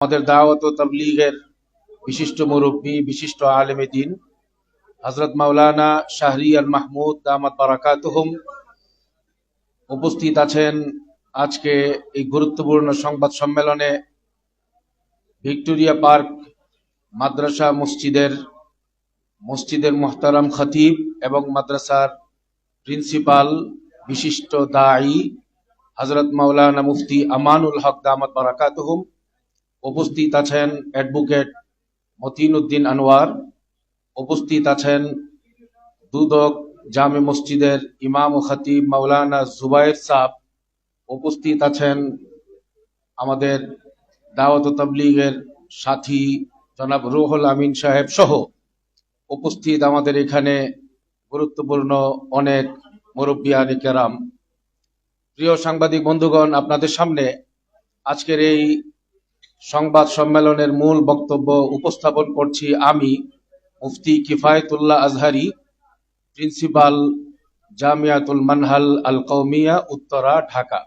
আমাদের দাওয়াত ও তাবলীগের বিশিষ্ট মুরব্বী, বিশিষ্ট আলেমে দ্বীন হযরত মাওলানা শাহরিয়ার মাহমুদ দামাত বারাকাতুহুম উপস্থিত আছেন। আজকে এই গুরুত্বপূর্ণ সংবাদ সম্মেলনে ভিক্টোরিয়া পার্ক মাদ্রাসা মসজিদের মুহতারাম খতিব এবং মাদ্রাসার প্রিন্সিপাল, বিশিষ্ট দাঈ হযরত মাওলানা মুফতি আমানুল হক দামাত বারাকাতুহুম, উপস্থিত আছেন অ্যাডভোকেট মতিন উদ্দিন আনোয়ার, উপস্থিত আছেন দুদক জামে মসজিদের ইমাম ও খতিব মাওলানা জুবায়ের সাহেব, উপস্থিত আছেন আমাদের দাওয়াত ও তাবলীগের সাথী জনাব রুহুল আমিন সাহেব সহ উপস্থিত আমাদের এখানে গুরুত্বপূর্ণ অনেক মুরব্বিয়ানে কেরাম। প্রিয় সাংবাদিক বন্ধুগণ, আপনাদের সামনে আজকের এই সংবাদ সম্মেলনের মূল বক্তব্য উপস্থাপন করছি আমি, মুফতি কিফায়েতুল্লাহ আজহারি, প্রিন্সিপাল, জামিয়াতুল মানহাল আল কওমিয়া, উত্তরা, ঢাকা।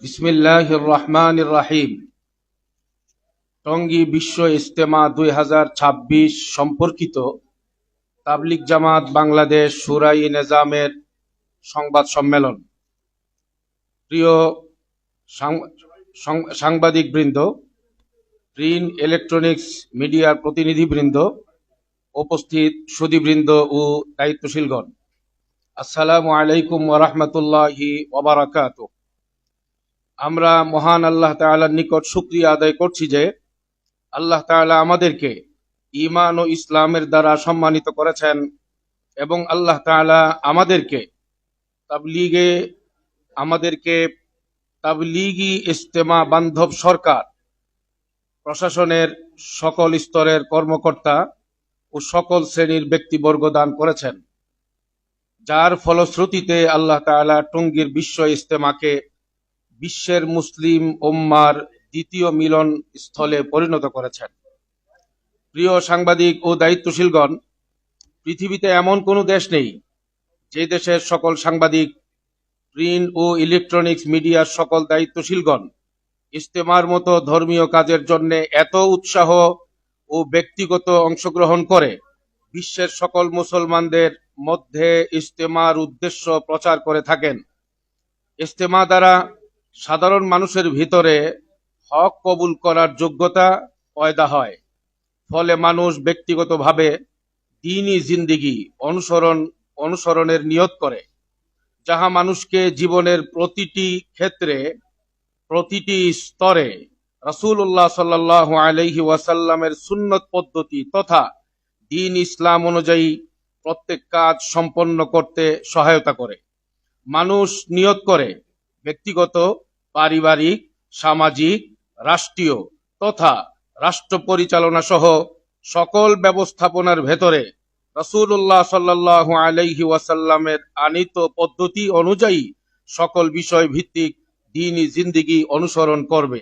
বিসমিল্লাহির রহমানির রহিম। টঙ্গী বিশ্ব ইজতেমা 2026 সম্পর্কিত তাবলিগ জামাত বাংলাদেশ শুরাই নিজামের সংবাদ সম্মেলন। প্রিয় সাংবাদিক বৃন্দ, প্রিন্ট ইলেকট্রনিক্স মিডিয়ার প্রতিনিধিবৃন্দ, উপস্থিত সুধীবৃন্দ ও দায়িত্বশীলগণ, আসসালামু আলাইকুম ওয়া রাহমাতুল্লাহি ওয়া বারাকাতুহু। আমরা মহান আল্লাহ তাআলার নিকট শুকরিয়া আদায় করছি যে আল্লাহ তাআলা আমাদেরকে ঈমান ও ইসলামের দ্বারা সম্মানিত করেছেন এবং আল্লাহ তাআলা আমাদেরকে তাবলীগি ইজতেমা বান্ধব সরকার, প্রশাসনের সকল স্তরের কর্মকর্তা ও সকল শ্রেণীর ব্যক্তিবর্গ দান করেছেন, যার ফলশ্রুতিতে আল্লাহ তাআলা টঙ্গীর বিশ্ব ইজতেমাকে বিশ্বের মুসলিম উম্মার দ্বিতীয় মিলন স্থলে পরিণত করেছেন। প্রিয় সাংবাদিক ও দায়িত্বশীলগণ, পৃথিবীতে এমন কোনো দেশ নেই যে দেশের সকল সাংবাদিক, প্রিন্ট ও ইলেকট্রনিক্স মিডিয়ার সকল দায়িত্বশীলগণ ইজতেমার মতো ধর্মীয় কাজের জন্য এত উৎসাহ ও ব্যক্তিগত অংশগ্রহণ করে বিশ্বের সকল মুসলমানদের মধ্যে ইজতেমার উদ্দেশ্য প্রচার করে থাকেন। ইজতেমা দ্বারা সাধারণ মানুষের ভিতরে হক কবুল করার যোগ্যতা পয়দা হয়, ফলে মানুষ ব্যক্তিগতভাবে দ্বীনি জিন্দেগি অনুসরণের নিয়ত করে, যাহা মানুষকে জীবনের প্রতিটি ক্ষেত্রে, প্রতিটি স্তরে রাসূলুল্লাহ সাল্লাল্লাহু আলাইহি ওয়াসাল্লামের সুন্নত পদ্ধতি তথা দ্বীন ইসলাম অনুযায়ী প্রত্যেক কাজ সম্পন্ন করতে সহায়তা করে। মানুষ নিয়ত করে ব্যক্তিগত, পারিবারিক, সামাজিক, রাষ্ট্রীয় তথা রাষ্ট্র পরিচালনা সহ সকল ব্যবস্থাপনার ভেতরে রাসূলুল্লাহ সাল্লাল্লাহু আলাইহি ওয়াসাল্লামের আনীত পদ্ধতি অনুযায়ী সকল বিষয় ভিত্তিক দ্বীনি জিন্দেগি অনুসরণ করবে।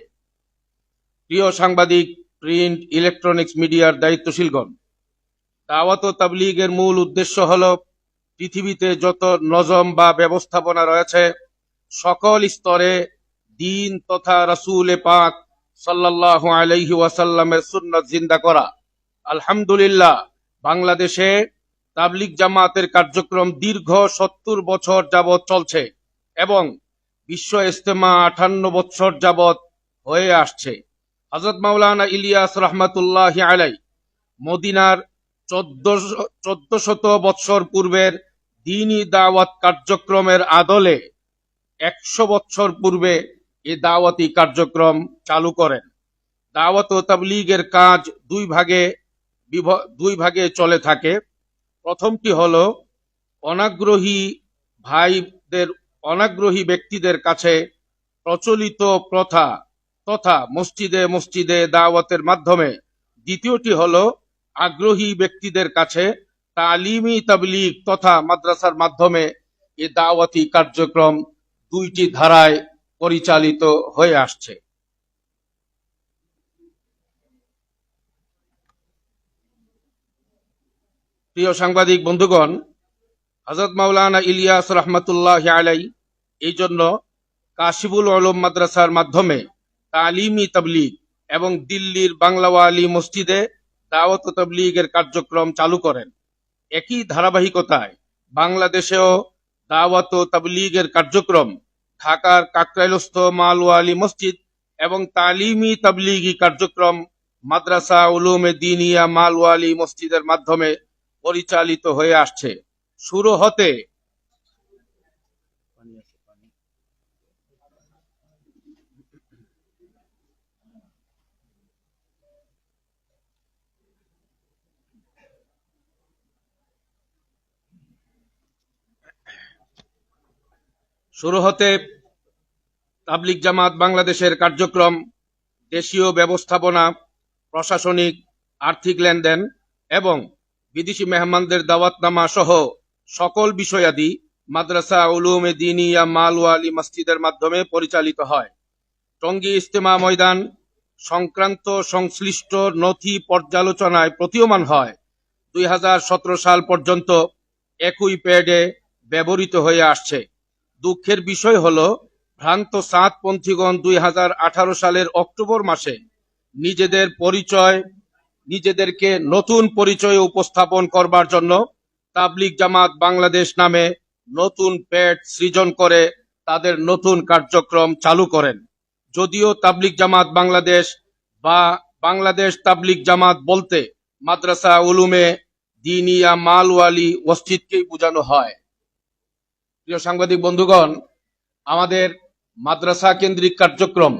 প্রিয় সাংবাদিক, প্রিন্ট ইলেকট্রনিক্স মিডিয়ার দায়িত্বশীলগণ, দাওয়াত ও তাবলীগের মূল উদ্দেশ্য হল পৃথিবীতে যত নজম বা ব্যবস্থাপনা রয়েছে সকল স্তরে দ্বীন তথা রাসূল পাক সাল্লাল্লাহু আলাইহি ওয়াসাল্লামের সুন্নাত জিন্দা করা। আলহামদুলিল্লাহ, বাংলাদেশে তাবলিগ জামাতের কার্যক্রম দীর্ঘ 70 বছর যাবৎ চলছে এবং বিশ্ব ইজতেমা 58 বছর যাবৎ হয়ে আসছে। হযরত মাওলানা ইলিয়াস রাহমাতুল্লাহি আলাইহি মদিনার 1400 বছর পূর্বের দ্বীনি দাওয়াত কার্যক্রমের আদলে 100 বছর পূর্বে এই দাওয়াতি কার্যক্রম চালু করেন। দাওয়াত ও তাবলীগের কাজ দুই ভাগে চলে থাকে। প্রথমটি হলো অনাগ্রহী ব্যক্তিদের কাছে প্রচলিত প্রথা তথা মসজিদে মসজিদে দাওয়াতের মাধ্যমে। দ্বিতীয়টি হলো আগ্রহী ব্যক্তিদের কাছে তালিমি তাবলীগ তথা মাদ্রাসার মাধ্যমে এই দাওয়াতি কার্যক্রম দুইটি ধারায় পরিচালিত হয়ে আসছে। প্রিয় সাংবাদিক বন্ধুগণ, হযরত মাওলানা ইলিয়াস রহমাতুল্লাহ আলাই এই জন্য কাশিফুল উলুম মাদ্রাসার মাধ্যমে তালিমি তাবলীগ এবং দিল্লির বাংলাওয়ালি মসজিদে দাওয়াত ও তাবলীগের কার্যক্রম চালু করেন। একই ধারাবাহিকতায় বাংলাদেশেও দাওয়াত ও তাবলীগের কার্যক্রম ঢাকার কাকরাইলস্থ মালওয়ালি মসজিদ এবং তালিমি তাবলীগী কার্যক্রম মাদ্রাসা উলুমে দিনিয়া মালওয়ালি মসজিদের মাধ্যমে পরিচালিত হয়ে আসছে। শুরু হতে তাবলিগ জামাত বাংলাদেশের কার্যক্রম দেশীয় ব্যবস্থাপনা, প্রশাসনিক, আর্থিক লেনদেন এবং বিদেশি মেহমানদের দাওয়াতনামা সহ সকল বিষয়াদি মাদ্রাসা উলুমে দিনিয়া মালওয়ালি মসজিদের মাধ্যমে পরিচালিত হয়। টঙ্গী ইজতেমা ময়দান সংক্রান্ত সংশ্লিষ্ট নথি পর্যালোচনায় প্রতীয়মান হয় 2017 সাল পর্যন্ত একই প্যাডে ব্যবহৃত হয়ে আসছে। দুঃখের বিষয় হলো ভ্রান্ত সাতপন্থীগণ 2018 সালের অক্টোবর মাসে নিজেদেরকে নতুন পরিচয় উপস্থাপন করবার জন্য তাবলিগ জামাত বাংলাদেশ নামে নতুন প্যাড সৃজন করে তাদের নতুন কার্যক্রম চালু করেন। যদিও তাবলিগ জামাত বাংলাদেশ বা বাংলাদেশ তাবলিগ জামাত বলতে মাদ্রাসা উলুমে দিনিয়া মালওয়ালি মসজিদকেই বোঝানো হয়। প্রিয় সাংবাদিক বন্ধুগণ, আমাদের মাদ্রাসা কেন্দ্রিক কার্যক্রম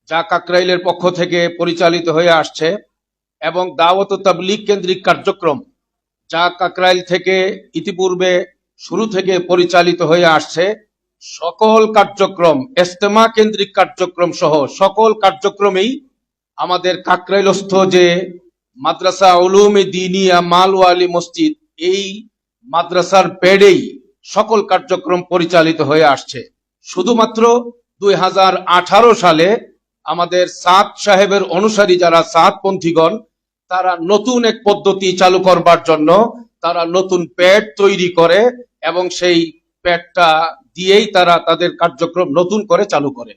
যা কাকরাইলের পক্ষ থেকে পরিচালিত হয়ে আসছে এবং দাওয়াত ও তাবলীগ কেন্দ্রিক কার্যক্রম যা কাকরাইল থেকে ইতিপূর্বে শুরু থেকে পরিচালিত হয়ে আসছে, সকল কার্যক্রম ইজতেমা কেন্দ্রিক কার্যক্রম সহ সকল কার্যক্রমেই আমাদের কাকরাইলস্থ যে মাদ্রাসা উলুমে দিনিয়া মালওয়ালি মসজিদ, এই মাদ্রাসার প্যাডেই সকল কার্যক্রম পরিচালিত হয়ে আসছে। শুধুমাত্র 2018 সালে আমাদের সাদ সাহেবের অনুসারী যারা সাদপন্থীগণ, তারা নতুন এক পদ্ধতি চালু করবার জন্য তারা নতুন প্যাড তৈরি করে এবং সেই প্যাডটা দিয়েই তারা তাদের কার্যক্রম নতুন করে চালু করে।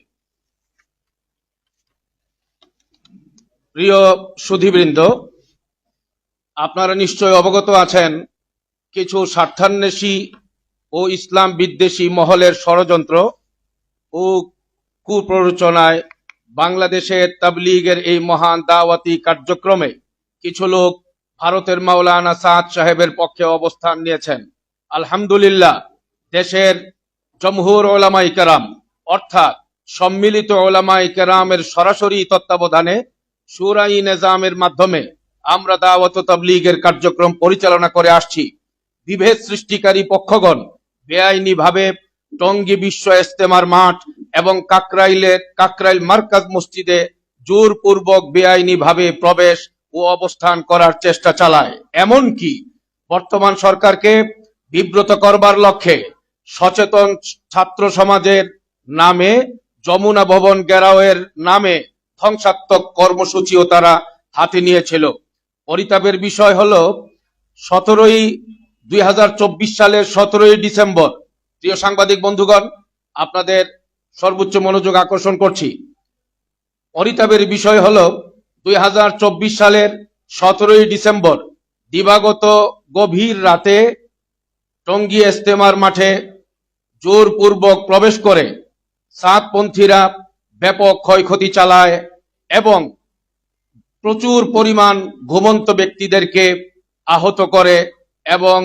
প্রিয় সুধীবৃন্দ, আপনারা নিশ্চয় অবগত আছেন কিছু স্বার্থান্বেষী ও ইসলাম বিদ্বেষী মহলের ষড়যন্ত্র ও কুপ্ররোচনায় বাংলাদেশের তাবলীগের এই মহান দাওয়াতি কার্যক্রমে কিছু লোক ভারতের মাওলানা সাদ সাহেবের পক্ষে অবস্থান নিয়েছেন। আলহামদুলিল্লাহ, দেশের জমহুর ওলামায়ে কেরাম অর্থাৎ সম্মিলিত ওলামায়ে কেরামের সরাসরি তত্ত্বাবধানে শুরাই নিজামের মাধ্যমে আমরা দাওয়াত ও তাবলীগের কার্যক্রম পরিচালনা করে আসছি। বিভেদ সৃষ্টিকারী পক্ষগণ বেআইনিভাবে টঙ্গী বিশ্ব ইজতেমার মাঠ এবং কাকরাইল মার্কাজ মসজিদে জোরপূর্বক বেআইনিভাবে প্রবেশ ও অবস্থান করার চেষ্টা চালায়। এমনকি বর্তমান সরকারকে বিব্রত করবার লক্ষ্যে সচেতন ছাত্র সমাজের নামে যমুনা ভবন ঘেরাওয়ের নামে ধ্বংসাত্মক কর্মসূচিও তারা হাতে নিয়েছিল। পরিতাপের বিষয় হলো 2024 সালের 17 ডিসেম্বর, প্রিয় সাংবাদিক বন্ধুগণ, আপনাদের সর্বোচ্চ মনোযোগ আকর্ষণ করছি। পরিতাপের বিষয় হলো 2024 সালের 17 ডিসেম্বর দিবাগত গভীর রাতে টঙ্গী ইজতেমার মাঠে জোরপূর্বক প্রবেশ করে সাতপন্থীরা ব্যাপক ক্ষয়ক্ষতি চালায় এবং প্রচুর পরিমাণ ঘুমন্ত ব্যক্তিদেরকে আহত করে এবং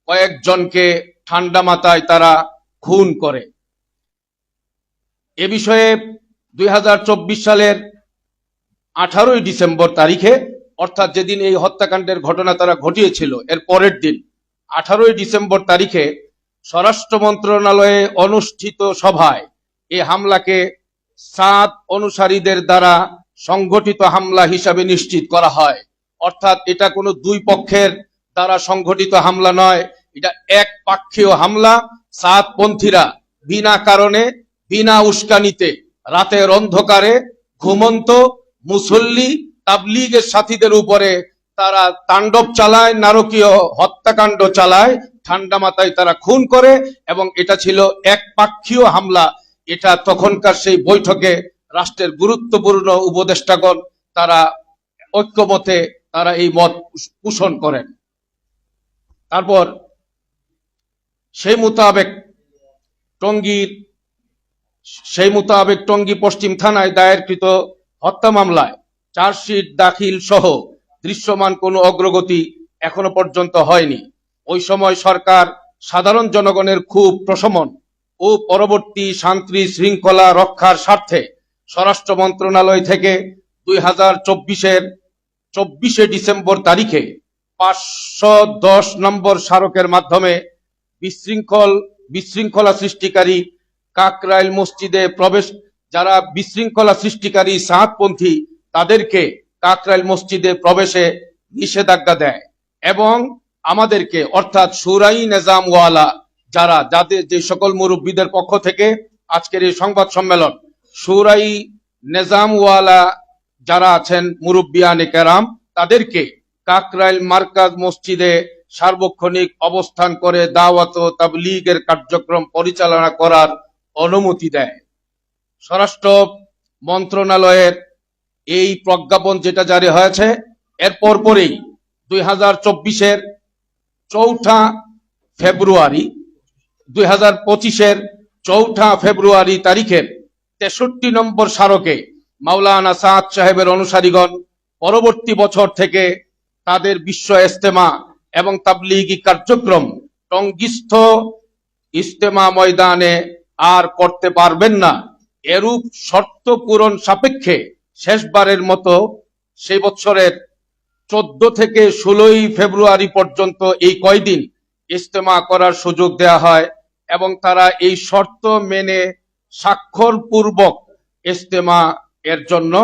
কয়েকজনকে ঠান্ডা মাথায় তারা খুন করে। এ বিষয়ে 2024 সালের 18 ডিসেম্বর তারিখে, অর্থাৎ যেদিন এই হত্যাকাণ্ডের ঘটনা তারা ঘটিয়েছিল এর পরের দিন 18 ডিসেম্বর তারিখে স্বরাষ্ট্র মন্ত্রণালয়ে অনুষ্ঠিত সভায় এই হামলাকে সাদ অনুসারীদের দ্বারা সংগঠিত হামলা হিসাবে নিশ্চিত করা হয়। অর্থাৎ এটা কোনো দুই পক্ষের দ্বারা সংগঠিত হামলা নয়, এটা একপাক্ষীয় হামলা। সাদপন্থীরা বিনা কারণে বিনা উস্কানিতে রাতের অন্ধকারে ঘুমন্ত মুসল্লি তাবলীগের সাথীদের উপরে তারা তাণ্ডব চালায়, নারকীয় হত্যাকাণ্ড চালায়, ঠান্ডা মাথায় তারা খুন করে, এবং এটা ছিল একপাক্ষীয় হামলা। এটা তখনকার সেই বৈঠকে রাষ্ট্রের গুরুত্বপূর্ণ উপদেষ্টাগণ তারা ঐক্যমতে তারা এই মত পোষণ করেন। তারপর সেই মোতাবেক টঙ্গী পশ্চিম থানায় দায়েরকৃত হত্যা মামলায় চার্জশিট দাখিল সহ দৃশ্যমান কোনো অগ্রগতি এখনো পর্যন্ত হয়নি। ওই সময় সরকার সাধারণ জনগণের ক্ষোভ প্রশমন ও পরবর্তী শান্তি শৃঙ্খলা রক্ষার স্বার্থে স্বরাষ্ট্র মন্ত্রণালয় থেকে 2024-24 ডিসেম্বর তারিখে 510 নম্বর স্মারকের মাধ্যমে বিশৃঙ্খলা সৃষ্টিকারী কাকরাইল মসজিদে প্রবেশ, যারা বিশৃঙ্খলা সৃষ্টিকারী সাতপন্থী তাদেরকে কাকরাইল মসজিদে প্রবেশে নিষেধাজ্ঞা দেয়, এবং আমাদেরকে অর্থাৎ শুরাই নিজামওয়ালা যাদের যে সকল মুরব্বীদের পক্ষ থেকে আজকের এই সংবাদ সম্মেলন, শুরাই নিজামওয়ালা যারা আছেন মুরব্বিয়ানে কেরাম, তাদেরকে কাকরাইল মার্কাজ মসজিদে সার্বক্ষণিক অবস্থান করে দাওয়াত ও তাবলীগের কার্যক্রম পরিচালনা করার অনুমতি দেয়। স্বরাষ্ট্র মন্ত্রণালয়ের এই প্রজ্ঞাপন যেটা জারি হয়েছে, এর পরপরই 2024-এর 4 ফেব্রুয়ারি 2025-এর 4 ফেব্রুয়ারি তারিখের 63 নম্বর স্মারকে মাওলানা সাদ সাহেবের অনুসারীগণ পরবর্তী বছর থেকে তাদের বিশ্ব ইজতেমা এবং তাবলীগী কার্যক্রম টঙ্গীস্থ ইজতেমা ময়দানে আর করতে পারবেন না। এরূপ শর্ত পূরণ সাপেক্ষে শেষবারের মতো সেই বছরের 14 থেকে 16 ফেব্রুয়ারি পর্যন্ত এই কয়দিন ইজতেমা করার সুযোগ দেয়া হয়, এবং তারা এই শর্ত মেনে স্বাক্ষর পূর্বক ইজতেমা এর জন্য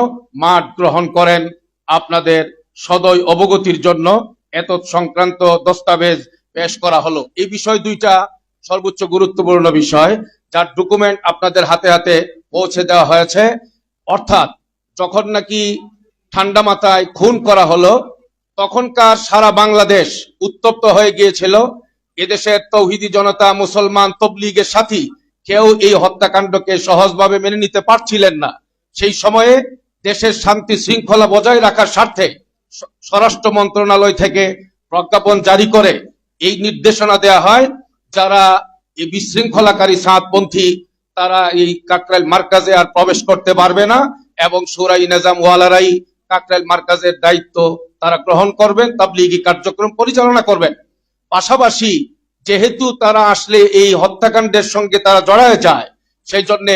মাঠ গ্রহণ করেন। আপনাদের সদয় অবগতির জন্য এতৎ সংক্রান্ত দস্তাবেজ পেশ করা হলো। এই বিষয় দুইটা সর্বোচ্চ গুরুত্বপূর্ণ বিষয়, যার ডকুমেন্ট আপনাদের হাতে হাতে পৌঁছে দেওয়া হয়েছে। অর্থাৎ যখন নাকি ঠান্ডা মাথায় খুন করা হলো, তখনকার সারা বাংলাদেশ উত্তপ্ত হয়ে গিয়েছিল। এদেশের তৌহিদি জনতা, মুসলমান, তবলিগের সাথী কেউ এই হত্যাকাণ্ডকে সহজভাবে মেনে নিতে পারছিলেন না। সেই সময়ে দেশের শান্তি শৃঙ্খলা বজায় রাখার স্বার্থে স্বরাষ্ট্র মন্ত্রণালয় থেকে প্রজ্ঞাপন জারি করে এই নির্দেশনা দেয়া হয়, যারা এই বিশৃঙ্খলাকারী সাতপন্থী তারা এই কাকরাইল মার্কাজে আর প্রবেশ করতে পারবে না, এবং শুরাই নিজামওয়ালারাই কাকরাইল মার্কাজের দায়িত্ব তারা গ্রহণ করবেন, তাবলীগী কার্যক্রম পরিচালনা করবেন। পাশাপাশি যেহেতু তারা আসলে এই হত্যাকাণ্ডের সঙ্গে তারা জড়ায় যায়, সেই জন্য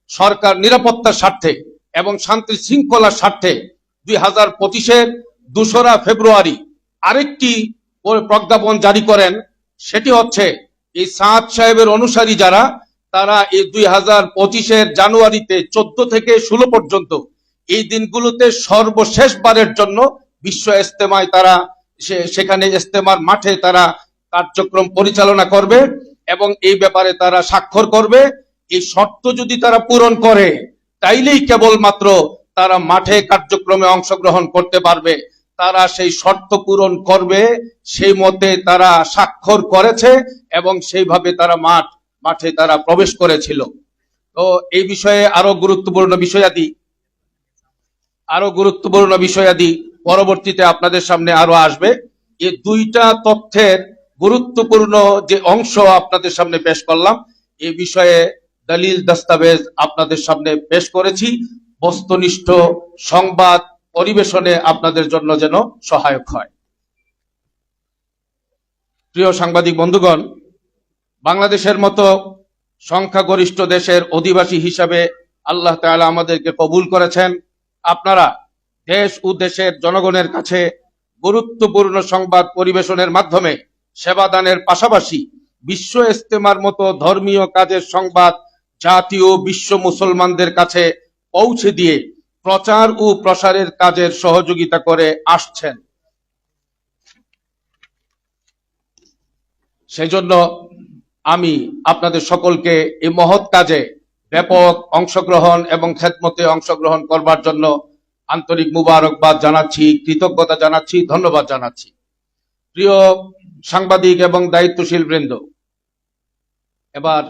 সরকার নিরাপত্তার স্বার্থে এবং শান্তি শৃঙ্খলার স্বার্থে 2025-এর 2 ফেব্রুয়ারি আরেকটি প্রজ্ঞাপন জারি করেন। সেটি হচ্ছে এই সাদ সাহেবের অনুসারী যারা, তারা এই 2025-এর জানুয়ারিতে 14 থেকে 16 পর্যন্ত এই দিনগুলোতে সর্বশেষবারের জন্য বিশ্ব ইজতেমায় তারা সেখানে ইজতেমার মাঠে তারা কার্যক্রম পরিচালনা করবে, এবং এই ব্যাপারে তারা স্বাক্ষর করবে। এই শর্ত যদি তারা পূরণ করে, তাইলেই কেবলমাত্র তারা মাঠে কার্যক্রমে অংশগ্রহণ করতে পারবে। তারা সেই শর্ত পূরণ করবে, সেই মতে তারা স্বাক্ষর করেছে, এবং সেইভাবে তারা মাঠে তারা প্রবেশ করেছিল। তো এই বিষয়ে আরো গুরুত্বপূর্ণ বিষয়াদি পরবর্তীতে আপনাদের সামনে আরো আসবে। এই দুইটা তথ্যের গুরুত্বপূর্ণ যে অংশ আপনাদের সামনে পেশ করলাম, এই বিষয়ে দলিল দস্তাবেজ আপনাদের সামনে পেশ করেছি, বস্তুনিষ্ঠ সংবাদ পরিবেশনে আপনাদের জন্য যেন সহায়ক হয়। প্রিয় সাংবাদিক বন্ধুগণ, বাংলাদেশের মতো সংখ্যাগরিষ্ঠ দেশের অধিবাসী হিসাবে আল্লাহ তাআলা আমাদেরকে কবুল করেছেন। আপনারা দেশ ও দেশের জনগণের কাছে গুরুত্বপূর্ণ সংবাদ পরিবেশনের মাধ্যমে সেবাদানের পাশাপাশি বিশ্ব ইজতেমার মতো ধর্মীয় কাজের সংবাদ জাতীয় বিশ্ব মুসলমানদের কাছে পৌঁছে দিয়ে প্রচার ও প্রসারের কাজের সহযোগিতা করে আসছেন। সেই জন্য আমি আপনাদের সকলকে এই মহৎ কাজে ব্যাপক অংশগ্রহণ এবং খেদমতে অংশগ্রহণ করবার জন্য আন্তরিক মুবারকবাদ জানাচ্ছি, কৃতজ্ঞতা জানাচ্ছি, ধন্যবাদ জানাচ্ছি। প্রিয় সাংবাদিক এবং দায়িত্বশীল বৃন্দ, এবার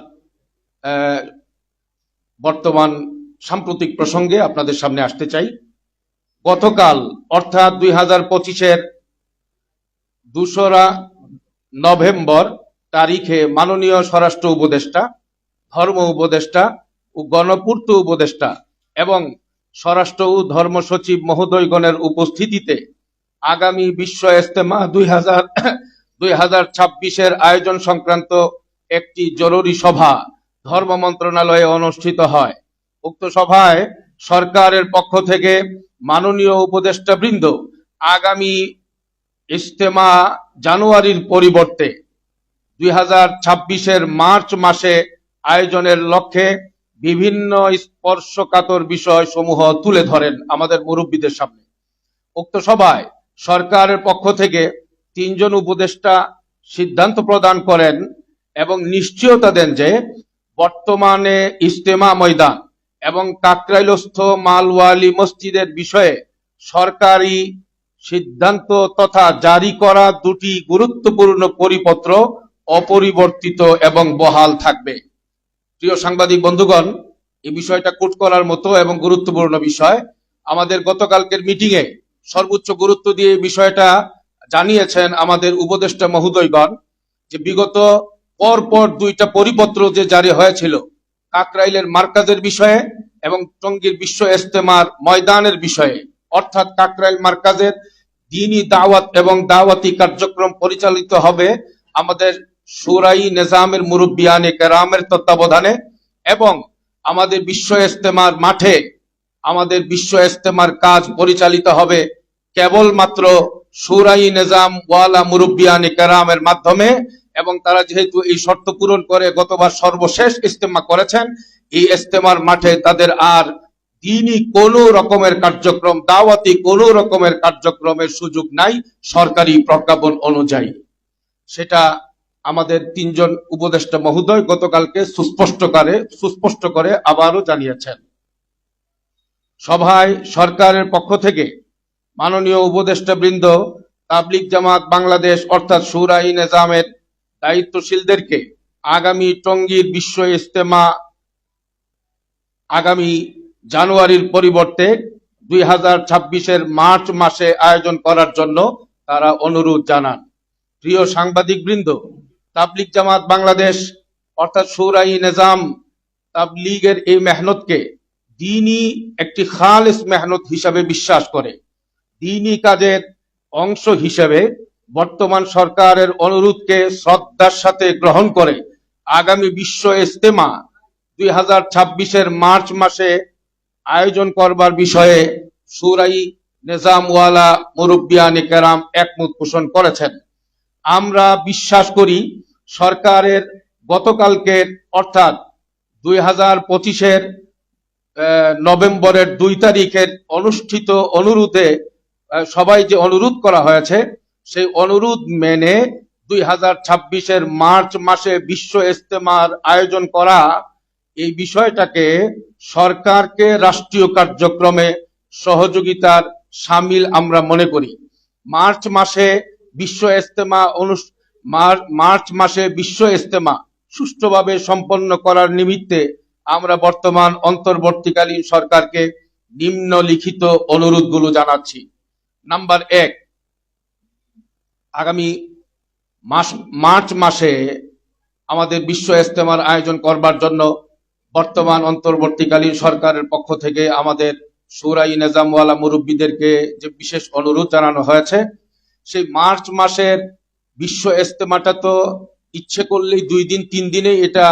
বর্তমান সাম্প্রতিক প্রসঙ্গে আপনাদের সামনে আসতে চাই। গতকাল অর্থাৎ 2025-এর 2রা নভেম্বর তারিখে মাননীয় স্বরাষ্ট্র উপদেষ্টা, ধর্ম উপদেষ্টা ও গণপূর্ত উপদেষ্টা এবং স্বরাষ্ট্র ও ধর্ম সচিব মহোদয়গণের উপস্থিতিতে আগামী বিশ্ব ইজতেমা 2026-এর আয়োজন সংক্রান্ত একটি জরুরি সভা ধর্ম মন্ত্রণালয়ে অনুষ্ঠিত হয়। উক্ত সভায় সরকারের পক্ষ থেকে মাননীয় উপদেষ্টাবৃন্দ আগামী ইজতেমা জানুয়ারির পরিবর্তে 2026-এর মার্চ মাসে আয়োজনের লক্ষ্যে বিভিন্ন স্পর্শকাতর বিষয় সমূহ তুলে ধরেন আমাদের মুরব্বীদের সামনে। উক্ত সভায় সরকারের পক্ষ থেকে 3 জন উপদেষ্টা সিদ্ধান্ত প্রদান করেন এবং নিশ্চয়তা দেন যে বর্তমানে ইজতেমা ময়দান এবং কাকরাইলস্থ মালওয়ালি মসজিদের বিষয়ে সরকারি সিদ্ধান্ত তথা জারি করা 2টি গুরুত্বপূর্ণ পরিপত্র অপরিবর্তিত এবং বহাল থাকবে। প্রিয় সাংবাদিক বন্ধুগণ, এই বিষয়টা কোট করার মতো এবং গুরুত্বপূর্ণ বিষয়। আমাদের গতকালকের মিটিংয়ে সর্বোচ্চ গুরুত্ব দিয়ে এই বিষয়টা জানিয়েছেন আমাদের উপদেষ্টা মহোদয়গণ যে বিগত পরপর 2টা পরিপত্র যে জারি হয়েছিল কাকরাইলের মার্কাজের বিষয়ে এবং টঙ্গীর বিশ্ব ইজতেমার ময়দানের বিষয়ে, অর্থাৎ কাকরাইল মার্কাজের দ্বীনি দাওয়াত এবং দাওয়াতি কার্যক্রম পরিচালিত হবে আমাদের শুরাই নিজামের মুরব্বিয়ানে কেরামের তত্ত্বাবধানে এবং আমাদের বিশ্ব ইজতেমার মাঠে আমাদের বিশ্ব ইজতেমার কাজ পরিচালিত হবে কেবলমাত্র শুরাই নিজাম ওয়ালা মুরব্বিয়ানে কেরামের মাধ্যমে। এবং তারা যেহেতু এই শর্ত পূরণ করে গতবার সর্বশেষ ইজতেমা করেছেন, এই ইজতেমার মাঠে তাদের আর দ্বীনি কোনো রকমের কার্যক্রম, দাওয়াতি কোনো রকমের কার্যক্রমের সুযোগ নাই সরকারি প্রজ্ঞাপন অনুযায়ী। সেটা আমাদের 3 জন উপদেষ্টা মহোদয় গতকালকে সুস্পষ্ট করে আবারও জানিয়েছেন। সভায় সরকারের পক্ষ থেকে মাননীয় উপদেষ্টাবৃন্দ তাবলিগ জামাত বাংলাদেশ অর্থাৎ শুরাই নিজামের দায়িত্বশীলদেরকে আগামী টঙ্গীর বিশ্ব ইজতেমা আগামী জানুয়ারির পরিবর্তে 2026-এর মার্চ মাসে আয়োজন করার জন্য তারা অনুরোধ জানান। প্রিয় সাংবাদিক বৃন্দ, তাবলিগ জামাত বাংলাদেশ অর্থাৎ শুরাই নিজাম তাবলিগের এই মেহনতকে দ্বীনি একটি খালিস মেহনত হিসাবে বিশ্বাস করে দ্বীনি কাজের অংশ হিসেবে বর্তমান সরকারের অনুরোধকে শ্রদ্ধার সাথে গ্রহণ করে আগামী বিশ্ব ইজতেমা 2026-এর মার্চ মাসে আয়োজন করবার বিষয়ে শুরাই নিজাম ওয়ালা মুরব্বিয়ানে কেরাম একমত পোষণ করেছেন। আমরা বিশ্বাস করি সরকারের গতকালকের অর্থাৎ 2025-এর নভেম্বরের 2 তারিখের অনুষ্ঠিত অনুরোধে সবাই যে অনুরোধ করা হয়েছে সেই অনুরোধ মেনে 2026-এর মার্চ মাসে বিশ্ব ইজতেমার আয়োজন করা, এই বিষয়টাকে সরকারকে রাষ্ট্রীয় কার্যক্রমে সহযোগিতার সামিল আমরা মনে করি। মার্চ মাসে বিশ্ব ইজতেমা সুষ্ঠুভাবে সম্পন্ন করার নিমিত্তে আমরা বর্তমান অন্তর্বর্তীকালীন সরকারকে নিম্নলিখিত অনুরোধগুলো জানাচ্ছি। নাম্বার 1, আগামী মার্চ মাসে আমাদের বিশ্ব ইজতেমার আয়োজন করবার জন্য বর্তমান অন্তর্বর্তীকালীন সরকারের পক্ষ থেকে আমাদের শুরাই নিজামওয়ালা মুরব্বীদেরকে যে বিশেষ অনুরোধ জানানো হয়েছে, সেই মার্চ মাসের বিশ্ব ইজতেমাটা তো ইচ্ছে করলেই 2 দিন 3 দিনে এটা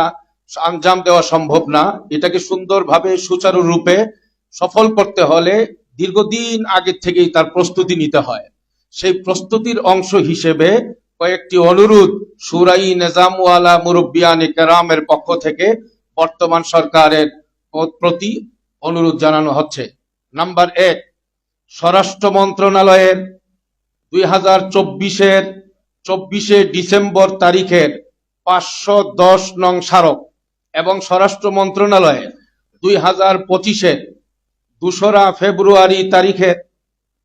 আঞ্জাম দেওয়া সম্ভব না। এটাকে সুন্দরভাবে সুচারুরূপে সফল করতে হলে দীর্ঘদিন আগে থেকেই তার প্রস্তুতি নিতে হয়। সেই প্রস্তুতির অংশ হিসেবে কয়েকটি অনুরোধ শুরাই নিজামওয়ালা মুরব্বিয়ানে কেরামের পক্ষ থেকে বর্তমান সরকারের প্রতি অনুরোধ জানানো হচ্ছে। নাম্বার 1, স্বরাষ্ট্র মন্ত্রণালয়ের 2024-এর ডিসেম্বর তারিখের 510 নং স্মারক এবং স্বরাষ্ট্র মন্ত্রণালয়ের 2025-এর 2 ফেব্রুয়ারি তারিখের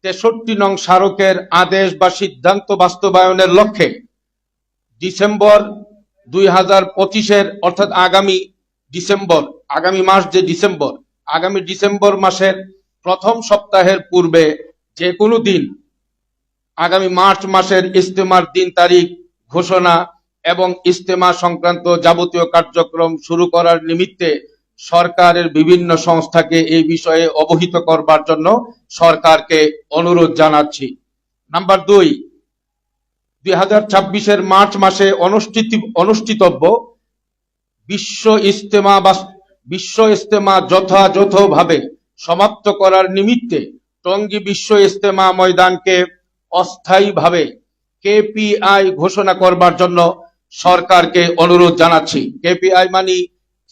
63 নং স্মারকের আদেশ বা সিদ্ধান্ত বাস্তবায়নের লক্ষ্যে ডিসেম্বর 2025-এর অর্থাৎ আগামী ডিসেম্বর মাসের প্রথম সপ্তাহের পূর্বে যে কোনো দিন আগামী মার্চ মাসের ইজতেমার দিন তারিখ ঘোষণা এবং ইজতেমা সংক্রান্ত যাবতীয় কার্যক্রম শুরু করার নিমিত্তে সরকারের বিভিন্ন সংস্থাকে এই বিষয়ে অবহিত করবার জন্য সরকারকে অনুরোধ জানাচ্ছি। নাম্বার 2, 2026-এর মার্চ মাসে অনুষ্ঠিতব্য বিশ্ব ইজতেমা যথাযথভাবে সমাপ্ত করার নিমিত্তে টঙ্গী বিশ্ব ইজতেমা ময়দানকে অস্থায়ীভাবে কেপিআই ঘোষণা করবার জন্য সরকারকে অনুরোধ জানাচ্ছি। কেপিআই মানে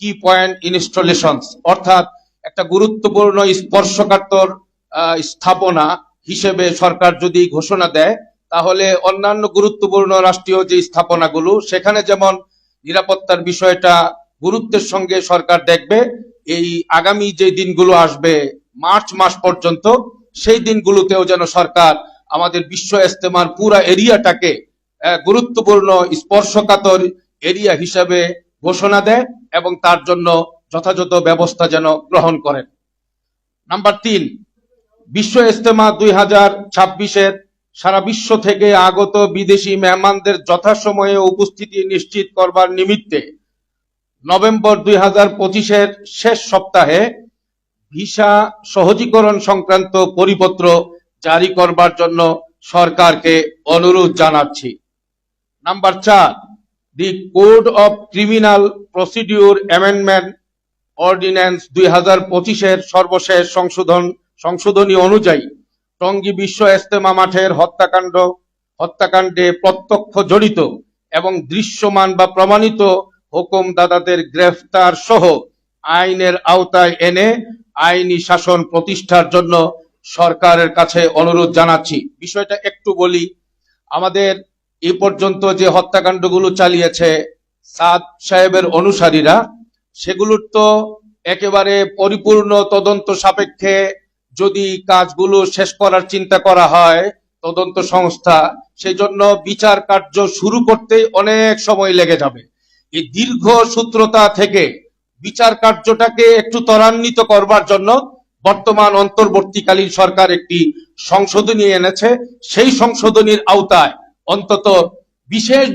কি পয়েন্ট ইনস্টলেশনস, অর্থাৎ একটা গুরুত্বপূর্ণ স্পর্শকাতর স্থাপনা হিসেবে সরকার যদি ঘোষণা দেয়, তাহলে অন্যান্য গুরুত্বপূর্ণ রাষ্ট্রীয় যে স্থাপনাগুলো সেখানে যেমন নিরাপত্তার বিষয়টা গুরুত্বের সঙ্গে সরকার দেখবে, এই আগামী যে দিনগুলো আসবে মার্চ মাস পর্যন্ত, সেই দিনগুলোতেও যেন সরকার আমাদের বিশ্ব ইজতেমার পুরা এরিয়াটাকে গুরুত্বপূর্ণ স্পর্শকাতর এরিয়া হিসেবে ঘোষণা দেয় এবং তার জন্য যথাযথ ব্যবস্থা যেন গ্রহণ করেন। নাম্বার 3, বিশ্ব ইজতেমা 2026-এর সারা বিশ্ব থেকে আগত বিদেশি মেহমানদের যথাসময়ে উপস্থিতি নিশ্চিত করবার নিমিত্তে নভেম্বর 2025-এর শেষ সপ্তাহে ভিসা সহজীকরণ সংক্রান্ত পরিপত্র জারি করবার জন্য সরকারকে অনুরোধ জানাচ্ছি। Number 4, the code of criminal procedure amendment ordinance 2025-এর সর্বশেষ সংশোধনী অনুযায়ী টঙ্গী বিশ্ব ইজতেমা মাঠের হত্যাকাণ্ডে প্রত্যক্ষ জড়িত এবং দৃশ্যমান বা প্রমাণিত হুকুমদাতাদের গ্রেফতার সহ আইনের আওতায় এনে আইনি শাসন প্রতিষ্ঠার জন্য সরকারের কাছে অনুরোধ জানাচ্ছি। বিষয়টা একটু বলি, আমাদের এই পর্যন্ত যে হত্যাকাণ্ডগুলো চালিয়েছে সাদ সাহেবের অনুসারীরা, সেগুলোর তো একেবারে পরিপূর্ণ তদন্ত সাপেক্ষে যদি কাজগুলো শেষ করার চিন্তা করা হয় তদন্ত সংস্থা, সেই জন্য বিচার কার্য শুরু করতেই অনেক সময় লেগে যাবে। এই দীর্ঘ সূত্রতা থেকে বিচার কার্যটাকে একটু ত্বরান্বিত করবার জন্য বর্তমান অন্তর্বর্তীকালীন সরকার একটি সংশোধনী এনেছে। সেই সংশোধনীর আওতায় অন্তত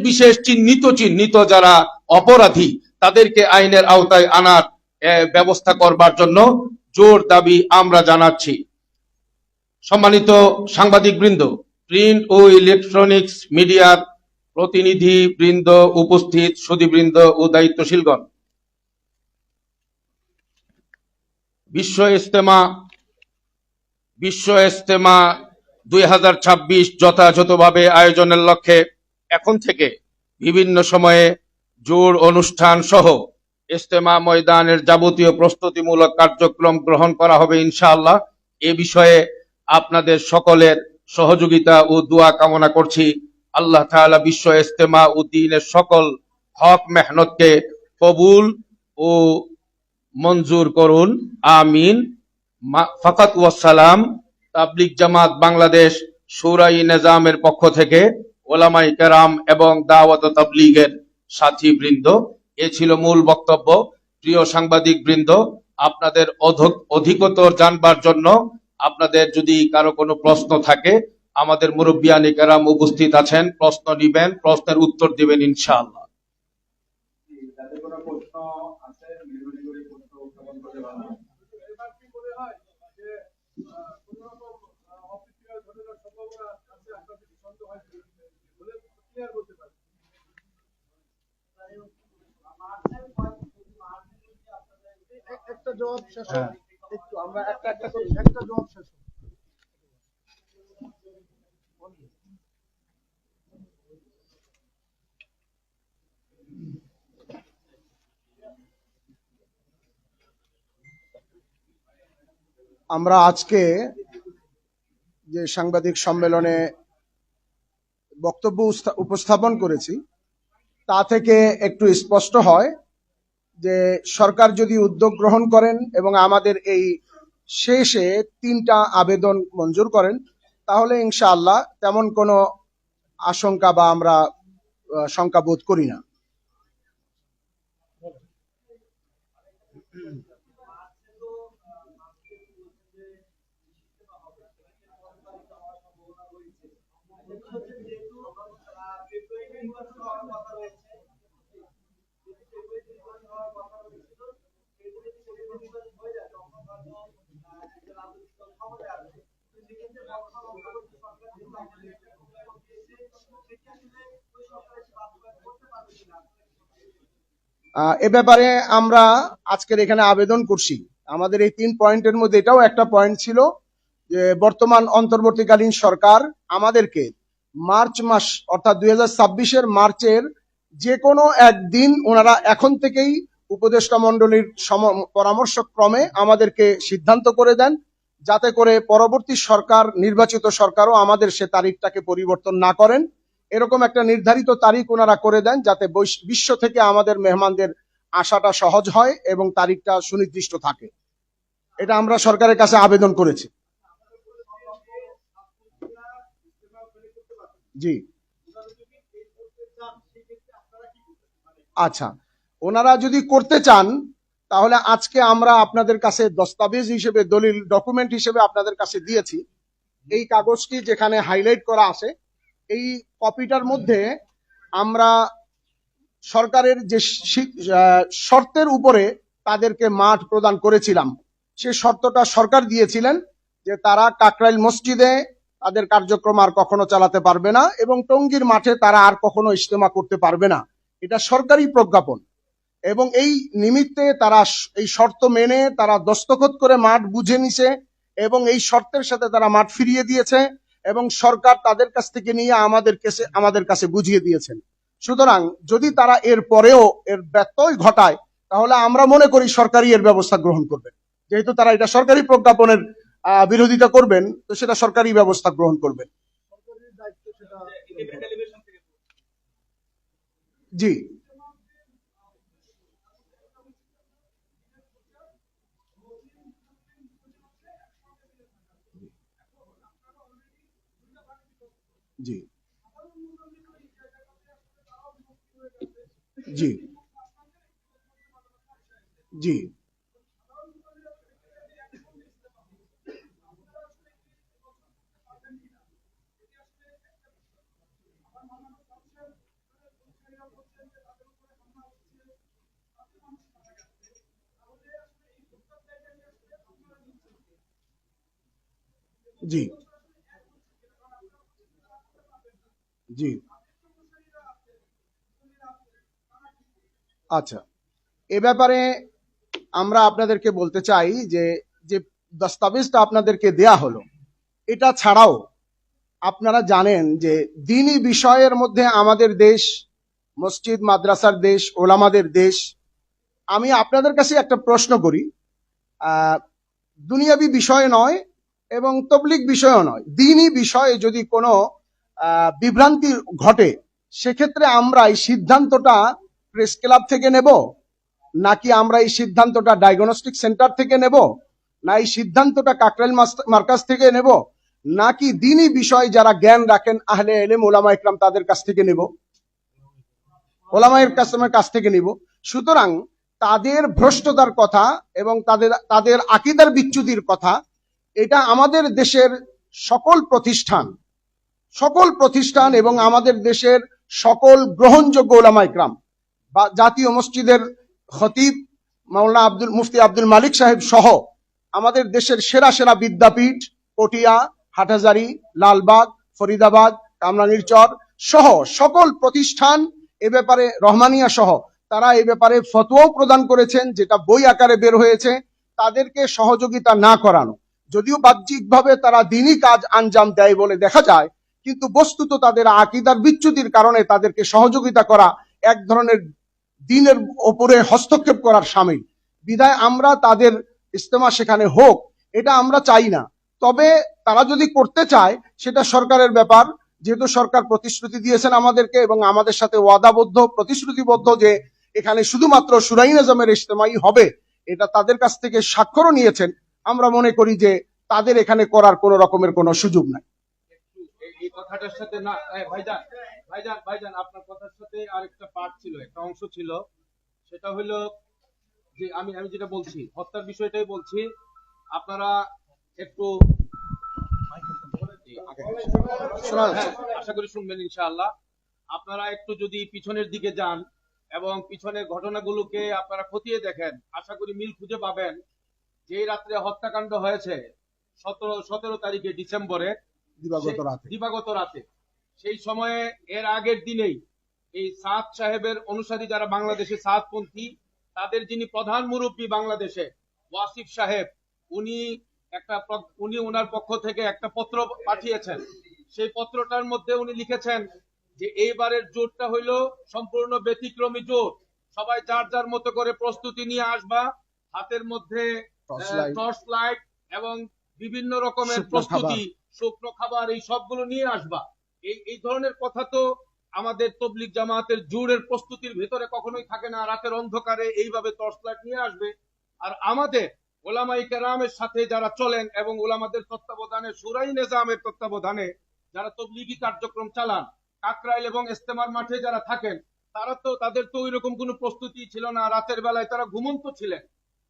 বিশেষ চিহ্নিত যারা অপরাধী তাদেরকে আইনের আওতায় আনার ব্যবস্থা করবার জন্য জোর দাবি আমরা জানাচ্ছি। সম্মানিত সাংবাদিক বৃন্দ, প্রিন্ট ও ইলেকট্রনিক্স মিডিয়ার প্রতিনিধি বৃন্দ, উপস্থিত সুধীবৃন্দ ও দায়িত্বশীলগণ, বিশ্ব ইজতেমা 2026 যথাযথভাবে আয়োজনের লক্ষ্যে এখন থেকে বিভিন্ন সময়ে জোর অনুষ্ঠান সহ ইজতেমা ময়দানের যাবতীয় প্রস্তুতিমূলক কার্যক্রম গ্রহণ করা হবে ইনশাআল্লাহ। এ বিষয়ে আপনাদের সকলের সহযোগিতা ও দোয়া কামনা করছি। আল্লাহ তাআলা বিশ্ব ইজতেমা ও দ্বীনের সকল হক মেহনতকে কবুল ও মঞ্জুর করুন, আমিন। ফাকাত ওয়াসসালাম। তাবলিগ জামাত বাংলাদেশ শুরাই নিজামের পক্ষ থেকে ওলামায়ে কেরাম এবং দাওয়াত তাবলীগের সাথী বৃন্দ, এ ছিল মূল বক্তব্য। প্রিয় সাংবাদিক বৃন্দ, আপনাদের অধিকতর জানবার জন্য আপনাদের যদি কারো কোনো প্রশ্ন থাকে, আমাদের মুরব্বিয়ানে কেরাম উপস্থিত আছেন, প্রশ্ন নিবেন, প্রশ্নের উত্তর দিবেন ইনশাআল্লাহ। একটা জবাব শেষ হোক, একটু আমরা একটা জবাব শেষ হোক। আমরা আজকে যে সাংবাদিক সম্মেলনে বক্তব্য উপস্থাপন করেছি, তা থেকে একটু স্পষ্ট হয় যে সরকার যদি উদ্যোগ গ্রহণ করেন এবং আমাদের এই শেষে 3টা আবেদন মঞ্জুর করেন, তাহলে ইনশাআল্লাহ তেমন কোনো আশঙ্কা বা আমরা শঙ্কা বোধ করি না। এ ব্যাপারে আমরা আজকের এখানে আবেদন করছি। আমাদের এই 3 পয়েন্টের মধ্যে এটাও একটা পয়েন্ট ছিল যে বর্তমান অন্তর্বর্তীকালীন সরকার আমাদেরকে মার্চ মাস অর্থাৎ 2026-এর মার্চের যে কোনো একদিন ওনারা এখন থেকেই উপদেষ্টা মণ্ডলীর পরামর্শ ক্রমে আমাদেরকে সিদ্ধান্ত করে দেন, যাতে করে পরবর্তী সরকার, নির্বাচিত সরকারও আমাদের সে তারিখটাকে পরিবর্তন না করেন। এরকম একটা নির্ধারিত তারিখ ওনারা করে দেন, যাতে বিশ্ব থেকে আমাদের মেহমানদের আসাটা সহজ হয় এবং তারিখটা সুনির্দিষ্ট থাকে। এটা আমরা সরকারের কাছে আবেদন করেছি। জি, আচ্ছা, ওনারা যদি করতে চান তাহলে আজকে আমরা আপনাদের কাছে দস্তাবেজ হিসেবে, দলিল ডকুমেন্ট হিসেবে আপনাদের কাছে দিয়েছি এই কাগজটি, যেখানে হাইলাইট করা আছে। এই কপিটার মধ্যে আমরা সরকারের যে শর্তের উপরে তাদেরকে মাঠ প্রদান করেছিলাম, সে শর্তটা সরকার দিয়েছিলেন যে তারা কাকরাইল মসজিদে তাদের কার্যক্রম আর কখনো চালাতে পারবে না এবং টঙ্গীর মাঠে তারা আর কখনো ইজতেমা করতে পারবে না। এটা সরকারি প্রজ্ঞাপন এবং এই নিমিত্তে তারা এই শর্ত মেনে তারা দস্তখত করে মাঠ বুঝে নিছে এবং এই শর্তের সাথে তারা মাঠ ফিরিয়ে দিয়েছে এবং সরকার তাদের কাছ থেকে নিয়ে আমাদের কাছে বুঝিয়ে দিয়েছেন। সুতরাং যদি তারা এর পরেও এর ব্যত্যয় ঘটায় তাহলে আমরা মনে করি সরকারই এর ব্যবস্থা গ্রহণ করবে। যেহেতু তারা এটা সরকারি প্রজ্ঞাপনের বিরোধিতা করবেন, তো সেটা সরকারি ব্যবস্থা গ্রহণ করবেন। জি, জি, জি, জি, জি, জি, আচ্ছা, এ ব্যাপারে আমরা আপনাদেরকে বলতে চাই যে যে দস্তাবেজটা আপনাদেরকে দেয়া হলো, এটা ছাড়াও আপনারা জানেন যে দ্বীনি বিষয়ের মধ্যে আমাদের দেশ মসজিদ মাদ্রাসার দেশ, ওলামাদের দেশ। আমি আপনাদের কাছে একটা প্রশ্ন করি, দুনিয়াবি বিষয় নয় এবং তবলিগ বিষয়ও নয়, দ্বীনি বিষয়ে যদি কোনো বিভ্রান্তি ঘটে, সেক্ষেত্রে আমরা এই সিদ্ধান্তটা প্রেস ক্লাব থেকে নেব, নাকি আমরা এই সিদ্ধান্তটা ডায়াগনস্টিক সেন্টার থেকে নেব, না এই সিদ্ধান্তটা কাকরাইল মার্কাজ থেকে নেব, নাকি দ্বীনি বিষয় যারা জ্ঞান রাখেন আহলে ইলম ওলামা ইকরাম তাদের কাছ থেকে নেব, ওলামায়ের কাছ থেকে নিব। সুতরাং তাদের ভ্রষ্টতার কথা এবং তাদের আকীদার বিচ্যুতির কথা, এটা আমাদের দেশের সকল প্রতিষ্ঠান এবং আমাদের দেশের সকল গ্রহণযোগ্য ওলামা ইকরাম বা জাতীয় মসজিদের খতিব মাওলানা মুফতি আব্দুল মালিক সাহেব সহ আমাদের দেশের সেরা বিদ্যাপীঠ, পটিয়া, হাটহাজারী, লালবাগ, ফরিদাবাদ, কামরাঙ্গীরচর সহ সকল প্রতিষ্ঠান এ ব্যাপারে, রহমানিয়া সহ, তারা এই ব্যাপারে ফতোয়াও প্রদান করেছেন, যেটা বই আকারে বের হয়েছে। তাদেরকে সহযোগিতা না করানো, যদিও বাহ্যিকভাবে তারা দ্বীনি কাজ আঞ্জাম দেয় বলে দেখা যায়, কিন্তু বস্তুত তাদের আকীদার বিচ্যুতির কারণে তাদেরকে সহযোগিতা করা এক ধরনের দ্বীনের ওপরে হস্তক্ষেপ করার শামিল। বিধায় আমরা তাদের ইজতেমা সেখানে হোক, এটা আমরা চাই না। তবে তারা যদি করতে চায় সেটা সরকারের ব্যাপার, যেহেতু সরকার প্রতিশ্রুতি দিয়েছেন আমাদেরকে এবং আমাদের সাথে ওয়াদাবদ্ধ, প্রতিশ্রুতিবদ্ধ যে এখানে শুধুমাত্র শুরাই নিজামের ইজতেমাই হবে, এটা তাদের কাছ থেকে স্বাক্ষরও নিয়েছেন। আমরা মনে করি যে তাদের এখানে করার কোনো রকমের কোনো সুযোগ নাই। এই কথাটার সাথে না ভাইজান, ভাইজান আপনার কথার সাথে আরেকটা পার্ট ছিল, একটা অংশ ছিল, সেটা হলো যে আমি যেটা বলছি হত্যার বিষয়টাই বলছি। আপনারা একটু শোনা যাচ্ছে? হ্যাঁ, আশা করি শুনবেন ইনশাআল্লাহ। আপনারা একটু যদি পিছনের দিকে যান এবং পিছনের ঘটনাগুলোকে আপনারা খতিয়ে দেখেন, আশা করি মিল খুঁজে পাবেন। যেই রাত্রে হত্যাকাণ্ড হয়েছে 17 তারিখে ডিসেম্বরে, দিবাগত রাতে, সেই সময়ে এর আগের দিনেই এই সাদ সাহেবের অনুসারী যারা বাংলাদেশে সাদপন্থী, তাদের যিনি প্রধান মুরব্বী বাংলাদেশে ওয়াসিফ সাহেব, উনি উনি ওনার পক্ষ থেকে একটা পত্র পাঠিয়েছেন। সেই পত্রটার মধ্যে উনি লিখেছেন যে এইবারের জোটটা হইল সম্পূর্ণ ব্যতিক্রমী জোট, সবাই যার যার মতো করে প্রস্তুতি নিয়ে আসবা, হাতের মধ্যে টর্চ লাইট এবং বিভিন্ন রকমের প্রস্তুতি, শুকনো খাবার, এই সবগুলো নিয়ে আসবা। এই ধরনের কথা তো আমাদের তবলিগ জামাতের জোরের প্রস্তুতির ভিতরে কখনোই থাকে না। রাতের অন্ধকারে এইভাবে টর্চ লাইট নিয়ে আসবে। আর আমাদের ওলামায়ে কেরামের সাথে যারা চলেন এবং ওলামাদের তত্ত্বাবধানে, শুরাই নিজামের তত্ত্বাবধানে যারা তবলিগি কার্যক্রম চালান, কাকরাইল এবং ইস্তেমার মাঠে যারা থাকেন, তাদের তো ওইরকম কোনো প্রস্তুতি ছিল না। রাতের বেলায় তারা ঘুমন্ত ছিলেন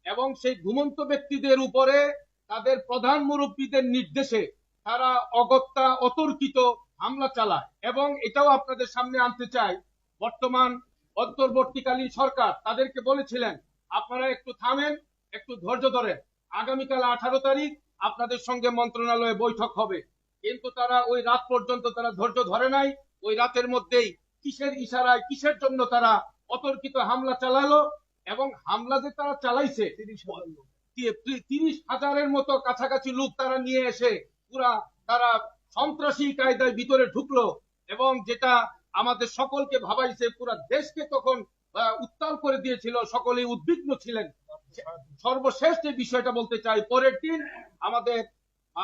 এবং সেই ঘুমন্ত ব্যক্তিদের উপরে তাদের প্রধান মুরব্বীদের নির্দেশে তারা অগত্যা অতর্কিত হামলা চালায়। এবং এটাও আপনাদের সামনে আনতে চাই, বর্তমান অন্তর্বর্তীকালীন সরকার তাদেরকে বলেছিলেন আপনারা একটু থামেন, একটু ধৈর্য ধরেন, আগামীকাল 18 তারিখ আপনাদের সঙ্গে মন্ত্রণালয়ে বৈঠক হবে। কিন্তু তারা ওই রাত পর্যন্ত তারা ধৈর্য ধরে নাই। ওই রাতের মধ্যেই কিসের ইশারায়, কিসের জন্য তারা অতর্কিত হামলা চালালো। এবং হামলা যে তারা চালাইছে 30,000-এর মতো কাছাকাছি লোক তারা নিয়ে এসে তারা সন্ত্রাসী কায়দায় ভিতরে ঢুকলো এবং যেটা আমাদের সকলকে ভাবাইছে, পুরা দেশকে তখন উত্তাল করে দিয়েছিল, সকলেই উদ্বিগ্ন ছিলেন। সর্বশেষ যে বিষয়টা বলতে চাই, পরের দিন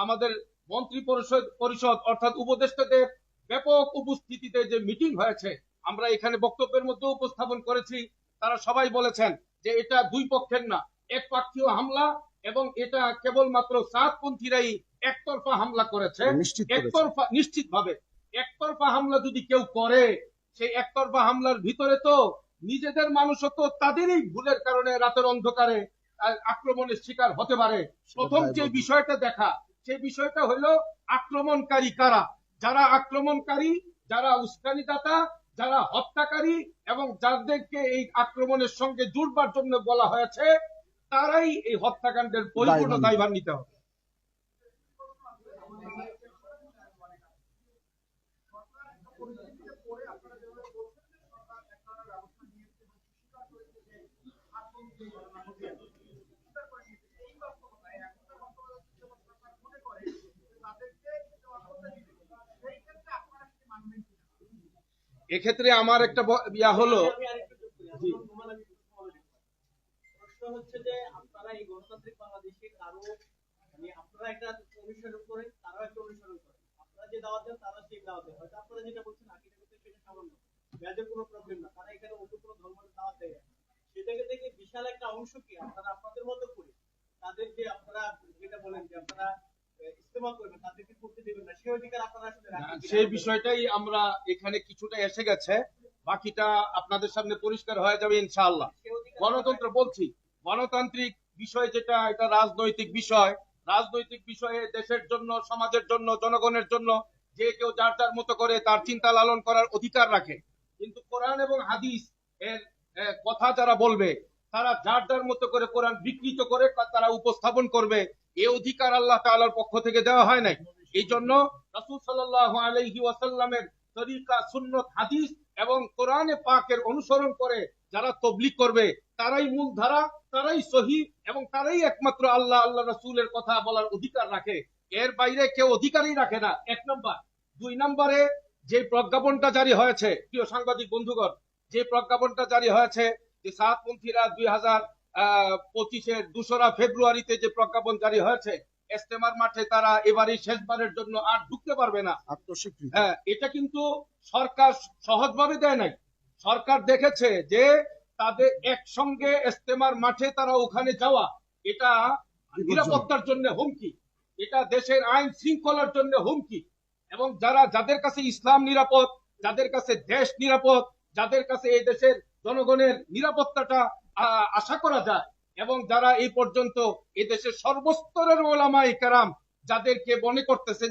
আমাদের মন্ত্রী পরিষদ অর্থাৎ উপদেষ্টাদের ব্যাপক উপস্থিতিতে যে মিটিং হয়েছে, আমরা এখানে বক্তব্যের মধ্যে উপস্থাপন করেছি। তারা সবাই বলেছেন যে এটা দুই পক্ষের না, একপাক্ষীয় হামলা এবং এটা কেবলমাত্র সাদপন্থীরাই একতরফা হামলা করেছে। নিশ্চিতভাবে একতরফা হামলা যদি কেউ করে, সেই একতরফা হামলার ভিতরে তো নিজেদের মানুষও তো তাদেরই ভুলের কারণে রাতের অন্ধকারে আক্রমণের শিকার হতে পারে। প্রথম যে বিষয়টা দেখা, সেই বিষয়টা হলো আক্রমণকারী কারা। যারা আক্রমণকারী, যারা উস্কানিদাতা, যারা হত্যাকারী এবং যাদেরকে এই আক্রমণের সঙ্গে জুড়বার জন্য বলা হয়েছে, তারাই এই হত্যাকাণ্ডের পরিপূর্ণ দায়ভার নিতে হবে। এক্ষেত্রে আমার একটা ইয়া হলো, প্রশ্ন হচ্ছে যে আপনারা এই গণতান্ত্রিক বাংলাদেশে কারো আপনারা একটা অনুসরণ করেন, তারাও একটা অনুসরণ করে, আপনারা যে দাওয়াত দেন তারা সেই দাওয়াত দেন। হয়তো আপনারা যেটা বলছেন আকিদা করতে সেটা সামান্য, ব্যাজের কোনো প্রবলেম না, তারা এখানে অন্য কোনো ধর্মের দাওয়াত দেয় না। সেটাকে দেখে বিশাল একটা অংশ কি আপনারা আপনাদের মতো করে তাদের যে আপনারা যেটা বলেন যে আপনারা ইস্তেমা করবেন, তাদেরকে করতে দেবেন না, সেই অধিকার আপনারা আসলে রাখেন। সেই বিষয়টাই আমরা এখানে কিছুটা এসে গেছে, বাকিটা আপনাদের সামনে পরিষ্কার হয়ে যাবে ইনশাআল্লাহ। গণতন্ত্র বলছি, গণতান্ত্রিক বিষয় যেটা, এটা রাজনৈতিক বিষয়। রাজনৈতিক বিষয়ে দেশের জন্য, সমাজের জন্য, জনগণের জন্য যে কেউ যার যার মতো করে তার চিন্তা লালন করার অধিকার রাখে। কিন্তু কোরআন এবং হাদিস এর কথা যারা বলবে, তারা যার যার মতো করে কোরআন বিকৃত করে তারা উপস্থাপন করবে, এই অধিকার আল্লাহ তাআলার পক্ষ থেকে দেওয়া হয় নাই। এই জন্য রাসূল সাল্লাল্লাহু আলাইহি ওয়াসাল্লামের তরিকা, সুন্নাত, হাদিস এবং কোরআনে পাকের অনুসরণ করে যারা তবলিগ করবে, তারাই মূল ধারা, তারাই সহি এবং তারাই একমাত্র আল্লাহ রাসূলের কথা বলার অধিকার রাখে। এর বাইরে কেউ অধিকারই রাখে না, 1 নম্বর। 2 নম্বরে যে প্রজ্ঞাপনটা জারি হয়েছে, প্রিয় সাংবাদিক বন্ধুগণ, যে প্রজ্ঞাপনটা জারি হয়েছে যে সাতপন্থীরা 2025-এর 2রা ফেব্রুয়ারিতে যে প্রজ্ঞাপন জারি হয়েছে, ইস্তেমার মাঠে তারা এবারই শেষবারের জন্য আর ঢুকতে পারবে না। হ্যাঁ, এটা কিন্তু সরকার সহজভাবে দেয় নাই। সরকার দেখেছে যে তাদের একসঙ্গে ইস্তেমার মাঠে তারা ওখানে যাওয়া, এটা নিরাপত্তার জন্য হুমকি, এটা দেশের আইন শৃঙ্খলার জন্য হুমকি। এবং যাদের কাছে ইসলাম নিরাপদ, যাদের কাছে দেশ নিরাপদ, যাদের কাছে এই দেশের জনগণের নিরাপত্তাটা আশা করা যায়, এবং যারা এই পর্যন্ত এই দেশের সর্বস্তরের ওলামায়ে কেরাম যাদেরকে মনে করতেছেন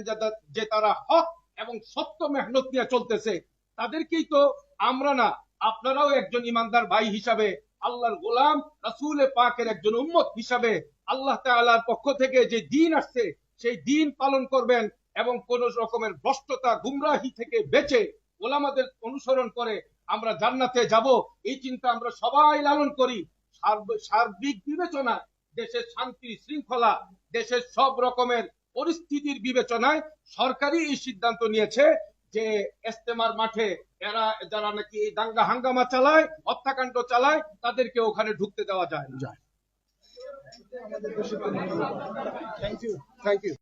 যে তারা হক এবং সত্য মেহনত নিয়ে চলতেছে, তাদেরকেই তো আমরা না, আপনারাও একজন ইমানদার ভাই হিসাবে, আল্লাহর গোলাম রাসূল পাকের একজন উম্মত হিসাবে আল্লাহ তাআলার পক্ষ থেকে যে দিন আসছে সেই দিন পালন করবেন, এবং কোন রকমের ভ্রষ্টতা গুমরাহি থেকে বেঁচে ওলামাদের অনুসরণ করে আমরা জান্নাতে যাব, এই চিন্তা আমরা সবাই লালন করি। সার্বিক বিবেচনা, দেশের শান্তি শৃঙ্খলা, দেশের সব রকমের পরিস্থিতির বিবেচনায় সরকারই এই সিদ্ধান্ত নিয়েছে যে ইজতেমার মাঠে এরা যারা নাকি দাঙ্গা হাঙ্গামা চালায়, হত্যাকাণ্ড চালায়, তাদেরকে ওখানে ঢুকতে দেওয়া যায় না। Thank you.